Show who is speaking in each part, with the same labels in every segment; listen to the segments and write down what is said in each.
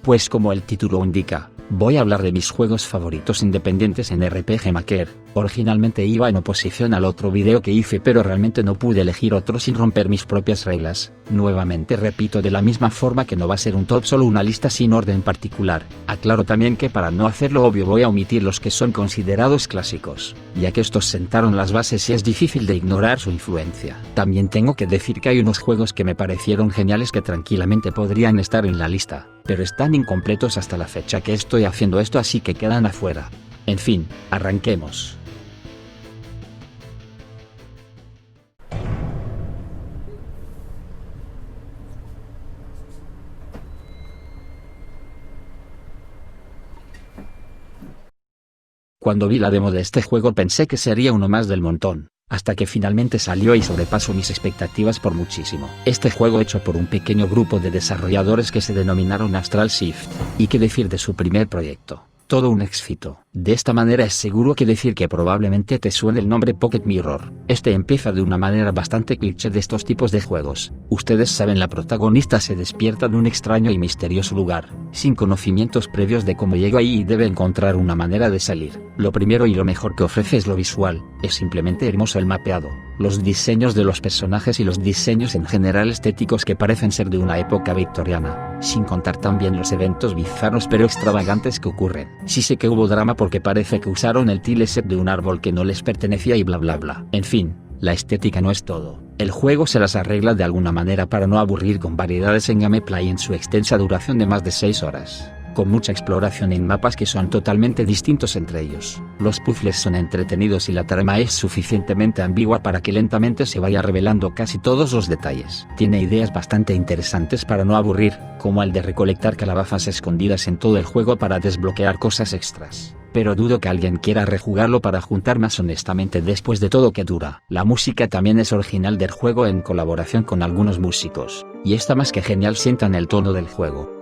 Speaker 1: Pues como el título indica, voy a hablar de mis juegos favoritos independientes en RPG Maker. Originalmente iba en oposición al otro video que hice, pero realmente no pude elegir otro sin romper mis propias reglas. Nuevamente repito, de la misma forma que no va a ser un top solo una lista sin orden particular. Aclaro también que para no hacerlo obvio voy a omitir los que son considerados clásicos, ya que estos sentaron las bases y es difícil de ignorar su influencia. También tengo que decir que hay unos juegos que me parecieron geniales que tranquilamente podrían estar en la lista, pero están incompletos hasta la fecha que estoy haciendo esto, así que quedan afuera. En fin, arranquemos. Cuando vi la demo de este juego pensé que sería uno más del montón, hasta que finalmente salió y sobrepasó mis expectativas por muchísimo. Este juego hecho por un pequeño grupo de desarrolladores que se denominaron Astral Shift, y qué decir de su primer proyecto, todo un éxito. De esta manera es seguro que decir que probablemente te suene el nombre Pocket Mirror. Este empieza de una manera bastante cliché de estos tipos de juegos. Ustedes saben, la protagonista se despierta en un extraño y misterioso lugar, sin conocimientos previos de cómo llegó ahí y debe encontrar una manera de salir. Lo primero y lo mejor que ofrece es lo visual, es simplemente hermoso el mapeado, los diseños de los personajes y los diseños en general estéticos que parecen ser de una época victoriana, sin contar también los eventos bizarros pero extravagantes que ocurren. Sí sé que hubo drama porque parece que usaron el tileset de un árbol que no les pertenecía y bla bla bla. En fin, la estética no es todo. El juego se las arregla de alguna manera para no aburrir con variedades en gameplay en su extensa duración de más de 6 horas. Con mucha exploración en mapas que son totalmente distintos entre ellos. Los puzzles son entretenidos y la trama es suficientemente ambigua para que lentamente se vaya revelando casi todos los detalles. Tiene ideas bastante interesantes para no aburrir, como el de recolectar calabazas escondidas en todo el juego para desbloquear cosas extras. Pero dudo que alguien quiera rejugarlo para juntar más honestamente después de todo que dura. La música también es original del juego en colaboración con algunos músicos, y está más que genial, sientan el tono del juego.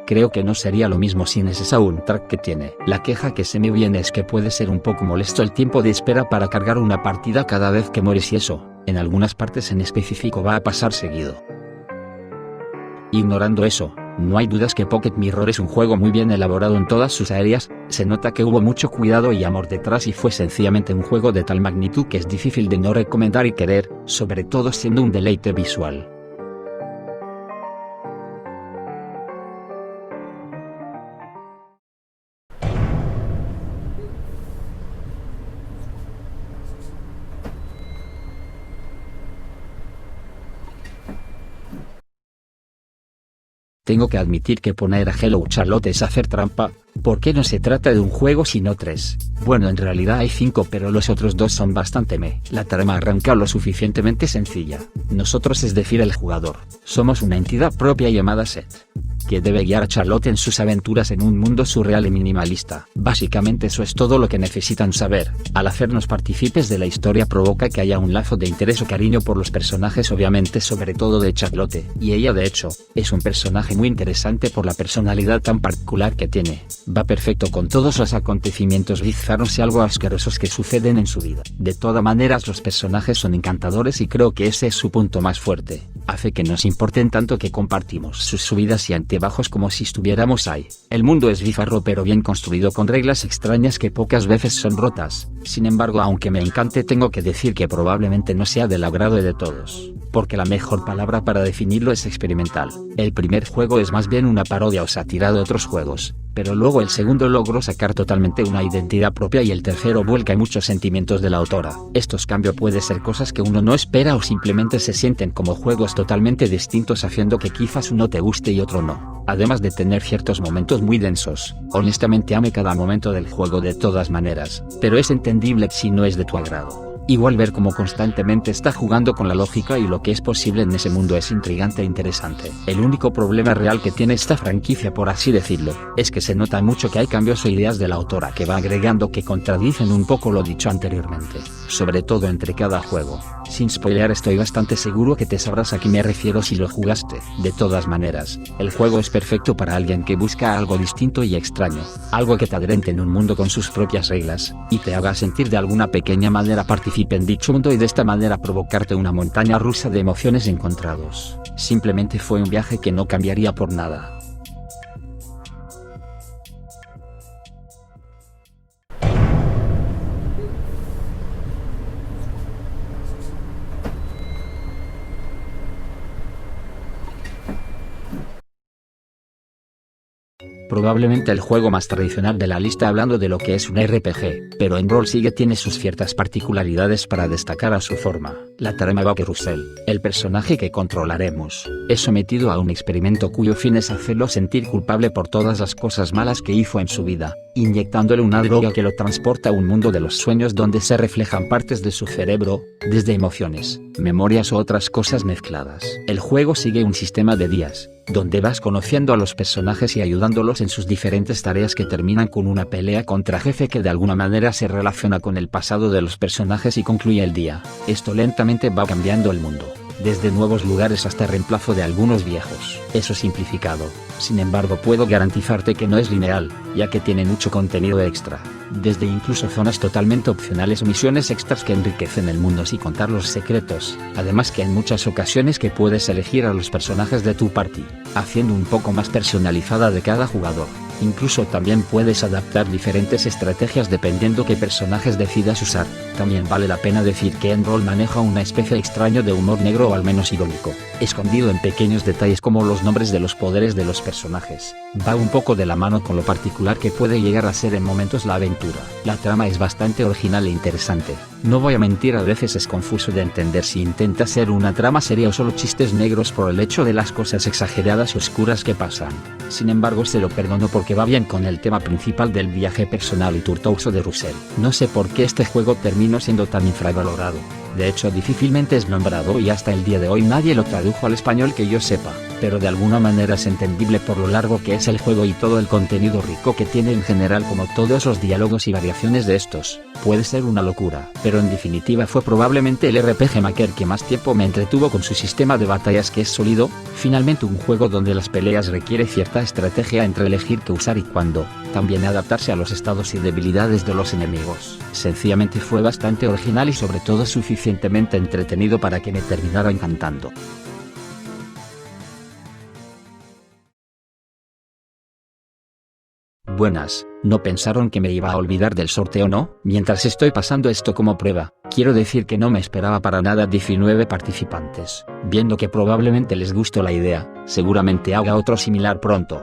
Speaker 1: Creo que no sería lo mismo sin ese soundtrack que tiene. La queja que se me viene es que puede ser un poco molesto el tiempo de espera para cargar una partida cada vez que mueres, y eso, en algunas partes en específico, va a pasar seguido. Ignorando eso, no hay dudas que Pocket Mirror es un juego muy bien elaborado en todas sus áreas. Se nota que hubo mucho cuidado y amor detrás y fue sencillamente un juego de tal magnitud que es difícil de no recomendar y querer, sobre todo siendo un deleite visual. Tengo que admitir que poner a Hello Charlotte es hacer trampa. ¿Por qué no se trata de un juego sino 3? Bueno, en realidad hay 5, pero los otros 2 son bastante meh. La trama arranca lo suficientemente sencilla. Nosotros, es decir el jugador, somos una entidad propia llamada Seth, que debe guiar a Charlotte en sus aventuras en un mundo surreal y minimalista. Básicamente eso es todo lo que necesitan saber. Al hacernos partícipes de la historia provoca que haya un lazo de interés o cariño por los personajes, obviamente sobre todo de Charlotte, y ella de hecho, es un personaje muy interesante por la personalidad tan particular que tiene. Va perfecto con todos los acontecimientos bizarros y algo asquerosos que suceden en su vida. De todas maneras, los personajes son encantadores y creo que ese es su punto más fuerte. Hace que nos importen tanto que compartimos sus subidas y altibajos como si estuviéramos ahí. El mundo es bizarro pero bien construido, con reglas extrañas que pocas veces son rotas. Sin embargo, aunque me encante, tengo que decir que probablemente no sea del agrado de todos, porque la mejor palabra para definirlo es experimental. El primer juego es más bien una parodia o sátira de otros juegos, pero luego el segundo logró sacar totalmente una identidad propia y el tercero vuelca muchos sentimientos de la autora. Estos cambios pueden ser cosas que uno no espera o simplemente se sienten como juegos totalmente distintos, haciendo que quizás uno te guste y otro no. Además de tener ciertos momentos muy densos, honestamente amé cada momento del juego de todas maneras, pero es entendible si no es de tu agrado. Igual ver cómo constantemente está jugando con la lógica y lo que es posible en ese mundo es intrigante e interesante. El único problema real que tiene esta franquicia, por así decirlo, es que se nota mucho que hay cambios o ideas de la autora que va agregando que contradicen un poco lo dicho anteriormente, sobre todo entre cada juego. Sin spoilear, estoy bastante seguro que te sabrás a qué me refiero si lo jugaste. De todas maneras, el juego es perfecto para alguien que busca algo distinto y extraño, algo que te adrente en un mundo con sus propias reglas, y te haga sentir de alguna pequeña manera participante participe en dicho mundo y de esta manera provocarte una montaña rusa de emociones encontrados. Simplemente fue un viaje que no cambiaría por nada. Probablemente el juego más tradicional de la lista hablando de lo que es un RPG, pero Enroll Sigue tiene sus ciertas particularidades para destacar a su forma. La trama va que Russell, el personaje que controlaremos, es sometido a un experimento cuyo fin es hacerlo sentir culpable por todas las cosas malas que hizo en su vida, inyectándole una droga que lo transporta a un mundo de los sueños donde se reflejan partes de su cerebro, desde emociones, memorias o otras cosas mezcladas. El juego sigue un sistema de días, donde vas conociendo a los personajes y ayudándolos en sus diferentes tareas que terminan con una pelea contra jefe que de alguna manera se relaciona con el pasado de los personajes y concluye el día. Esto lentamente va cambiando el mundo, desde nuevos lugares hasta reemplazo de algunos viejos. Eso simplificado, sin embargo puedo garantizarte que no es lineal, ya que tiene mucho contenido extra, desde incluso zonas totalmente opcionales o misiones extras que enriquecen el mundo sin contar los secretos, además que en muchas ocasiones que puedes elegir a los personajes de tu party, haciendo un poco más personalizada de cada jugador. Incluso también puedes adaptar diferentes estrategias dependiendo qué personajes decidas usar. También vale la pena decir que Enroll maneja una especie extraño de humor negro o al menos irónico, escondido en pequeños detalles como los nombres de los poderes de los personajes. Va un poco de la mano con lo particular que puede llegar a ser en momentos la aventura. La trama es bastante original e interesante. No voy a mentir, a veces es confuso de entender si intenta ser una trama seria o solo chistes negros por el hecho de las cosas exageradas y oscuras que pasan. Sin embargo se lo perdono porque va bien con el tema principal del viaje personal y tortuoso de Russell. No sé por qué este juego terminó siendo tan infravalorado. De hecho difícilmente es nombrado y hasta el día de hoy nadie lo tradujo al español que yo sepa, pero de alguna manera es entendible por lo largo que es el juego y todo el contenido rico que tiene en general, como todos los diálogos y variaciones de estos. Puede ser una locura, pero en definitiva fue probablemente el RPG Maker que más tiempo me entretuvo con su sistema de batallas que es sólido, finalmente un juego donde las peleas requiere cierta estrategia entre elegir qué usar y cuándo, también adaptarse a los estados y debilidades de los enemigos. Sencillamente fue bastante original y sobre todo suficientemente entretenido para que me terminara encantando. Buenas, ¿no pensaron que me iba a olvidar del sorteo, no? Mientras estoy pasando esto como prueba, quiero decir que no me esperaba para nada 19 participantes. Viendo que probablemente les gustó la idea, seguramente haga otro similar pronto.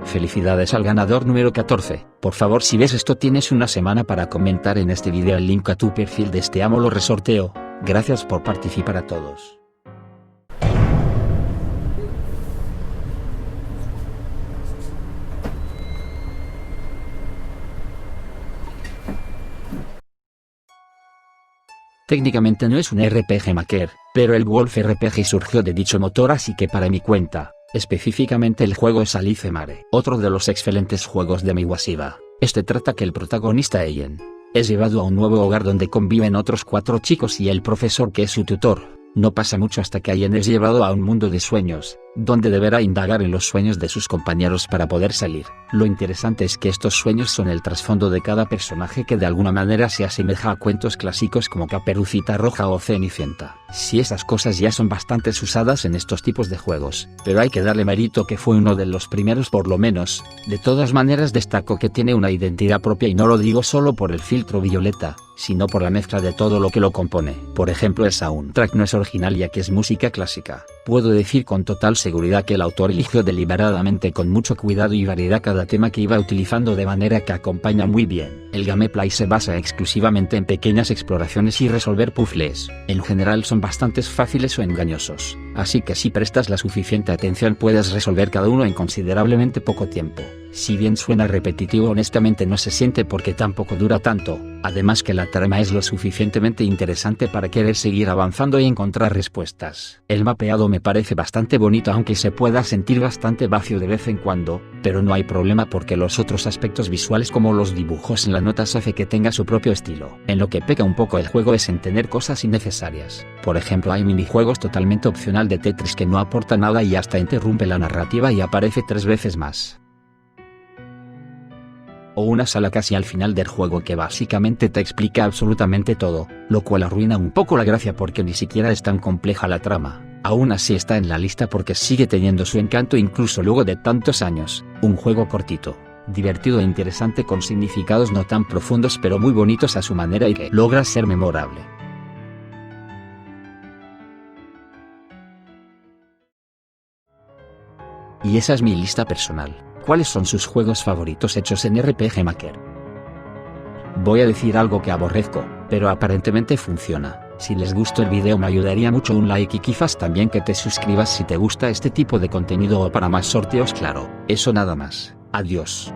Speaker 1: Felicidades al ganador número 14. Por favor, si ves esto tienes una semana para comentar en este video el link a tu perfil de este AMOLO resorteo. Gracias por participar a todos. Técnicamente no es un RPG Maker, pero el Wolf RPG surgió de dicho motor, así que para mi cuenta, específicamente el juego es Alice Mare, otro de los excelentes juegos de Miwashiba. Este trata que el protagonista Allen es llevado a un nuevo hogar donde conviven otros 4 chicos y el profesor que es su tutor. No pasa mucho hasta que Allen es llevado a un mundo de sueños, donde deberá indagar en los sueños de sus compañeros para poder salir. Lo interesante es que estos sueños son el trasfondo de cada personaje que de alguna manera se asemeja a cuentos clásicos como Caperucita Roja o Cenicienta. Sí, esas cosas ya son bastante usadas en estos tipos de juegos, pero hay que darle mérito que fue uno de los primeros por lo menos. De todas maneras destaco que tiene una identidad propia y no lo digo solo por el filtro violeta, sino por la mezcla de todo lo que lo compone. Por ejemplo, el soundtrack no es original ya que es música clásica. Puedo decir con total seguridad que el autor eligió deliberadamente con mucho cuidado y variedad cada tema que iba utilizando, de manera que acompaña muy bien. El gameplay se basa exclusivamente en pequeñas exploraciones y resolver puzzles. En general son bastante fáciles o engañosos, así que si prestas la suficiente atención puedes resolver cada uno en considerablemente poco tiempo. Si bien suena repetitivo, honestamente no se siente porque tampoco dura tanto, además que la trama es lo suficientemente interesante para querer seguir avanzando y encontrar respuestas. El mapeado me parece bastante bonito, aunque se pueda sentir bastante vacío de vez en cuando, pero no hay problema porque los otros aspectos visuales como los dibujos en las notas hace que tenga su propio estilo. En lo que peca un poco el juego es en tener cosas innecesarias. Por ejemplo, hay minijuegos totalmente opcional de Tetris que no aporta nada y hasta interrumpe la narrativa y aparece 3 veces más. o una sala casi al final del juego que básicamente te explica absolutamente todo, lo cual arruina un poco la gracia porque ni siquiera es tan compleja la trama. Aún así está en la lista porque sigue teniendo su encanto incluso luego de tantos años. Un juego cortito, divertido e interesante con significados no tan profundos pero muy bonitos a su manera y que logra ser memorable. Y esa es mi lista personal. ¿Cuáles son sus juegos favoritos hechos en RPG Maker? Voy a decir algo que aborrezco, pero aparentemente funciona. Si les gustó el video me ayudaría mucho un like y quizás también que te suscribas si te gusta este tipo de contenido o para más sorteos, claro. Eso nada más. Adiós.